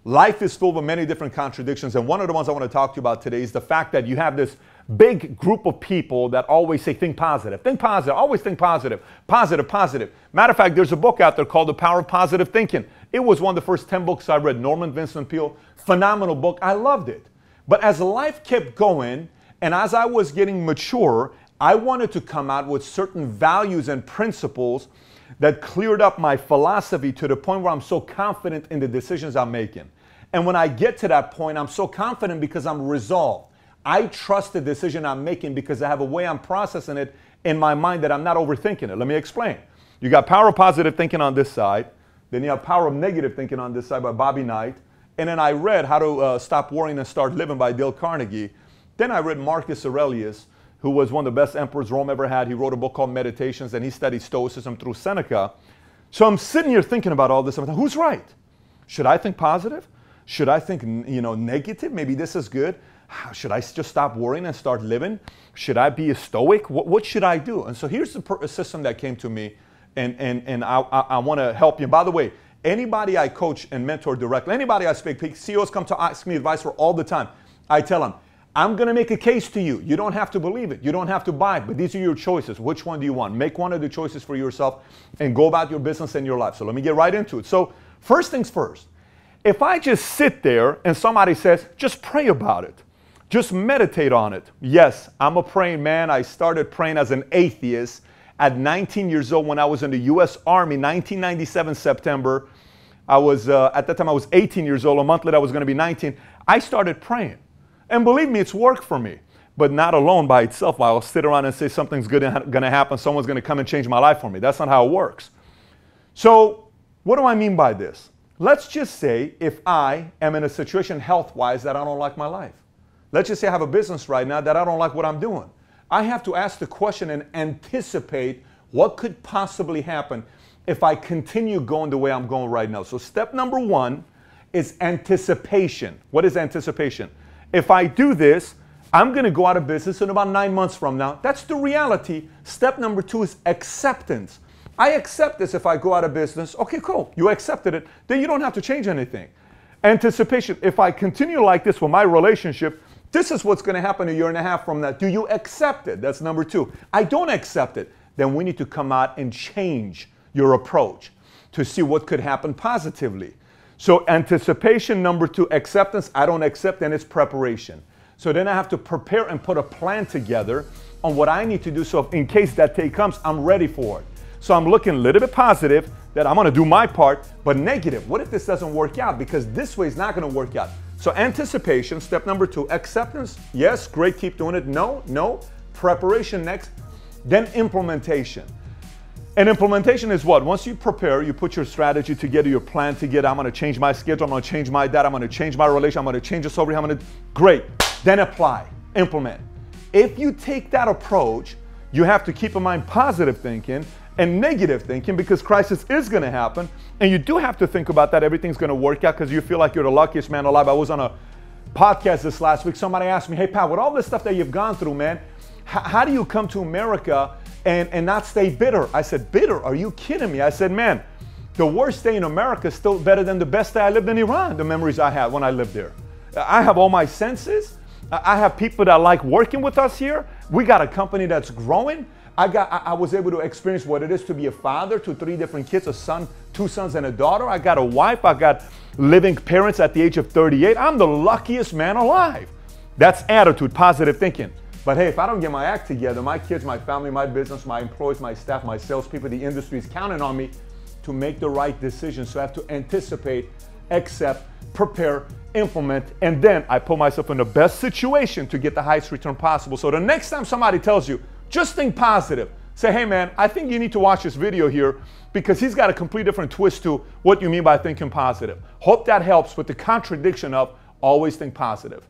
Life is filled with many different contradictions, and one of the ones I want to talk to you about today is the fact that you have this big group of people that always say, think positive, always think positive, positive, positive. Matter of fact, there's a book out there called The Power of Positive Thinking. It was one of the first 10 books I read. Norman Vincent Peale, phenomenal book. I loved it. But as life kept going, and as I was getting mature, I wanted to come out with certain values and principles that cleared up my philosophy to the point where I'm so confident in the decisions I'm making. And when I get to that point, I'm so confident because I'm resolved. I trust the decision I'm making because I have a way I'm processing it in my mind that I'm not overthinking it. Let me explain. You got Power of Positive Thinking on this side. Then you have Power of Negative Thinking on this side by Bobby Knight. And then I read How to Stop Worrying and Start Living by Dale Carnegie. Then I read Marcus Aurelius, who was one of the best emperors Rome ever had. He wrote a book called Meditations, and he studied Stoicism through Seneca. So I'm sitting here thinking about all this. I'm thinking, who's right? Should I think positive? Should I think, negative? Maybe this is good. Should I just stop worrying and start living? Should I be a stoic? What should I do? And so here's a system that came to me, and I want to help you. By the way, anybody I coach and mentor directly, anybody I speak, CEOs come to ask me advice for all the time. I tell them, I'm going to make a case to you. You don't have to believe it. You don't have to buy it, but these are your choices. Which one do you want? Make one of the choices for yourself and go about your business and your life. So let me get right into it. So first things first, if I just sit there and somebody says, just pray about it, just meditate on it. Yes, I'm a praying man. I started praying as an atheist at 19 years old when I was in the U.S. Army, 1997 September. At that time, I was 18 years old. A month later, I was going to be 19. I started praying. And believe me, it's worked for me, but not alone by itself. I'll sit around and say something's good going to happen. Someone's going to come and change my life for me. That's not how it works. So what do I mean by this? Let's just say if I am in a situation health-wise that I don't like my life. Let's just say I have a business right now that I don't like what I'm doing. I have to ask the question and anticipate what could possibly happen if I continue going the way I'm going right now. So step number one is anticipation. What is anticipation? If I do this, I'm going to go out of business in about 9 months from now. That's the reality. Step number two is acceptance. I accept this if I go out of business. Okay, cool. You accepted it. Then you don't have to change anything. Anticipation. If I continue like this with my relationship, this is what's going to happen a year and a half from now. Do you accept it? That's number two. I don't accept it. Then we need to come out and change your approach to see what could happen positively. So anticipation, number two, acceptance. I don't accept, and it's preparation. So then I have to prepare and put a plan together on what I need to do so in case that day comes, I'm ready for it. So I'm looking a little bit positive that I'm going to do my part, but negative. What if this doesn't work out? Because this way is not going to work out. So anticipation, step number two. Acceptance, yes, great, keep doing it. No, no. Preparation next. Then implementation. And implementation is what? Once you prepare, you put your strategy together, your plan together. I'm going to change my schedule. I'm going to change my data. I'm going to change my relation. I'm going to change this over here. Great. Then apply, implement. If you take that approach, you have to keep in mind positive thinking and negative thinking because crisis is going to happen. And you do have to think about that. Everything's going to work out because you feel like you're the luckiest man alive. I was on a podcast this last week. Somebody asked me, hey, Pat, with all this stuff that you've gone through, man, how do you come to America and not stay bitter? I said, bitter? Are you kidding me? I said, man, the worst day in America is still better than the best day I lived in Iran, the memories I had when I lived there. I have all my senses. I have people that like working with us here. We got a company that's growing. I was able to experience what it is to be a father to 3 different kids, a son, 2 sons and a daughter. I got a wife. I got living parents at the age of 38. I'm the luckiest man alive. That's attitude, positive thinking. But hey, if I don't get my act together, my kids, my family, my business, my employees, my staff, my salespeople, the industry is counting on me to make the right decisions. So I have to anticipate, accept, prepare, implement, and then I put myself in the best situation to get the highest return possible. So the next time somebody tells you, just think positive, say, hey man, I think you need to watch this video here because he's got a complete different twist to what you mean by thinking positive. Hope that helps with the contradiction of always think positive.